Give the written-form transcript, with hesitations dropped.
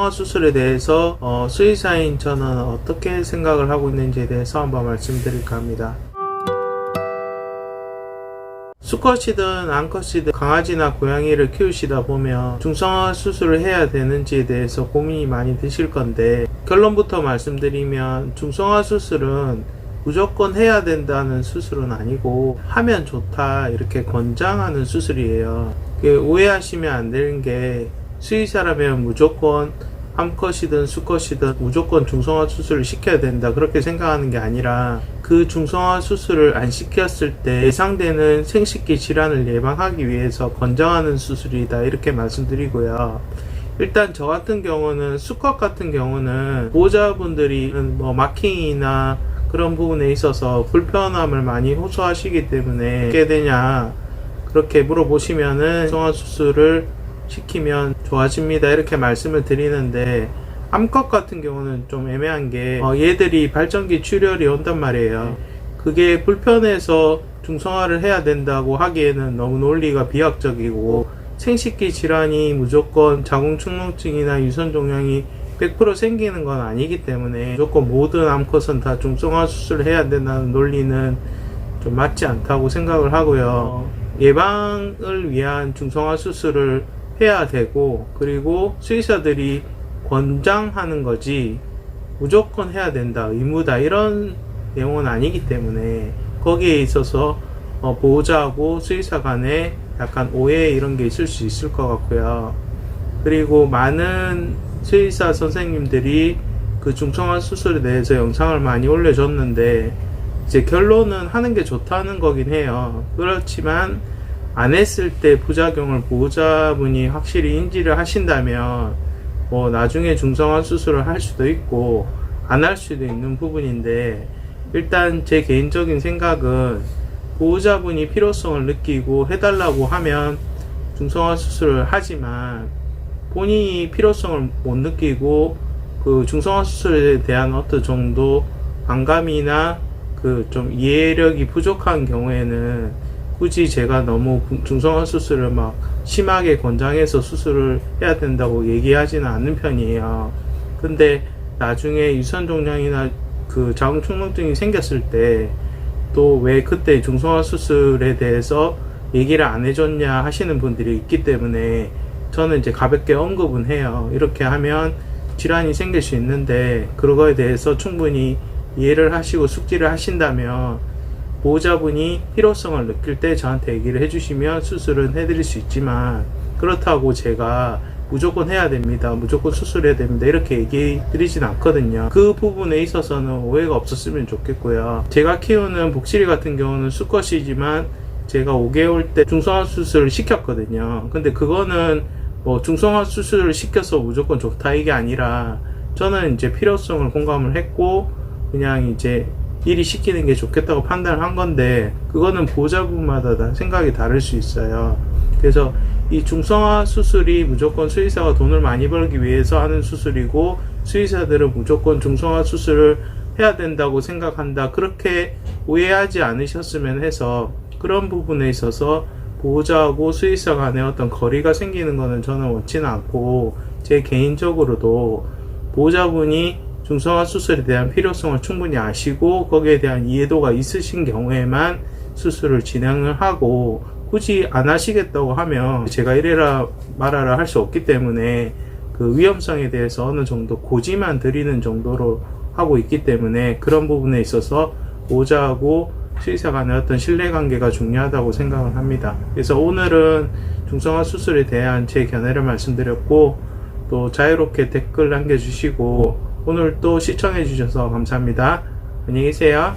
중성화 수술에 대해서 수의사인 저는 어떻게 생각을 하고 있는지에 대해서 한번 말씀드릴까 합니다. 수컷이든 암컷이든 강아지나 고양이를 키우시다 보면 중성화 수술을 해야 되는지에 대해서 고민이 많이 드실 건데, 결론부터 말씀드리면 중성화 수술은 무조건 해야 된다는 수술은 아니고 하면 좋다 이렇게 권장하는 수술이에요. 오해하시면 안 되는 게, 수의사라면 무조건 암컷이든 수컷이든 무조건 중성화 수술을 시켜야 된다 그렇게 생각하는 게 아니라, 그 중성화 수술을 안 시켰을 때 예상되는 생식기 질환을 예방하기 위해서 권장하는 수술이다 이렇게 말씀드리고요. 일단 저 같은 경우는, 수컷 같은 경우는 보호자분들이 마킹이나 그런 부분에 있어서 불편함을 많이 호소하시기 때문에 어떻게 되냐 그렇게 물어보시면은 중성화 수술을 시키면 좋아집니다 이렇게 말씀을 드리는데, 암컷 같은 경우는 좀 애매한 게 얘들이 발전기 출혈이 온단 말이에요. 그게 불편해서 중성화를 해야 된다고 하기에는 너무 논리가 비약적이고, 생식기 질환이 무조건 자궁축농증이나 유선종양이 100% 생기는 건 아니기 때문에 무조건 모든 암컷은 다 중성화 수술을 해야 된다는 논리는 좀 맞지 않다고 생각을 하고요. 예방을 위한 중성화 수술을 해야 되고, 그리고 수의사들이 권장하는 거지 무조건 해야 된다, 의무다 이런 내용은 아니기 때문에, 거기에 있어서 보호자하고 수의사 간에 약간 오해 이런 게 있을 수 있을 것 같고요. 그리고 많은 수의사 선생님들이 그 중성화 수술에 대해서 영상을 많이 올려줬는데, 이제 결론은 하는 게 좋다는 거긴 해요. 그렇지만 안 했을 때 부작용을 보호자분이 확실히 인지를 하신다면 나중에 중성화 수술을 할 수도 있고 안 할 수도 있는 부분인데, 일단 제 개인적인 생각은 보호자분이 필요성을 느끼고 해달라고 하면 중성화 수술을 하지만, 본인이 필요성을 못 느끼고 그 중성화 수술에 대한 어떤 정도 반감이나 그 좀 이해력이 부족한 경우에는 굳이 제가 너무 중성화 수술을 막 심하게 권장해서 수술을 해야 된다고 얘기하지는 않는 편이에요. 근데 나중에 유선종양이나 그 자궁축농증이 생겼을 때 또 왜 그때 중성화 수술에 대해서 얘기를 안 해줬냐 하시는 분들이 있기 때문에, 저는 이제 가볍게 언급은 해요. 이렇게 하면 질환이 생길 수 있는데, 그거에 대해서 충분히 이해를 하시고 숙지를 하신다면 보호자분이 필요성을 느낄 때 저한테 얘기를 해주시면 수술은 해드릴 수 있지만, 그렇다고 제가 무조건 해야 됩니다, 무조건 수술해야 됩니다 이렇게 얘기 드리진 않거든요. 그 부분에 있어서는 오해가 없었으면 좋겠고요. 제가 키우는 복실이 같은 경우는 수컷이지만 제가 5개월 때 중성화 수술을 시켰거든요. 근데 그거는 중성화 수술을 시켜서 무조건 좋다 이게 아니라, 저는 이제 필요성을 공감을 했고 그냥 이제 일이 시키는 게 좋겠다고 판단을 한 건데, 그거는 보호자분마다 다 생각이 다를 수 있어요. 그래서 이 중성화 수술이 무조건 수의사가 돈을 많이 벌기 위해서 하는 수술이고, 수의사들은 무조건 중성화 수술을 해야 된다고 생각한다 그렇게 오해하지 않으셨으면 해서, 그런 부분에 있어서 보호자하고 수의사 간에 어떤 거리가 생기는 거는 저는 원치는 않고, 제 개인적으로도 보호자분이 중성화 수술에 대한 필요성을 충분히 아시고 거기에 대한 이해도가 있으신 경우에만 수술을 진행을 하고, 굳이 안 하시겠다고 하면 제가 이래라 말하라 할 수 없기 때문에 그 위험성에 대해서 어느 정도 고지만 드리는 정도로 하고 있기 때문에, 그런 부분에 있어서 보호자하고 수의사 간의 어떤 신뢰관계가 중요하다고 생각을 합니다. 그래서 오늘은 중성화 수술에 대한 제 견해를 말씀드렸고, 또 자유롭게 댓글 남겨주시고 오늘 또 시청해 주셔서 감사합니다. 안녕히 계세요.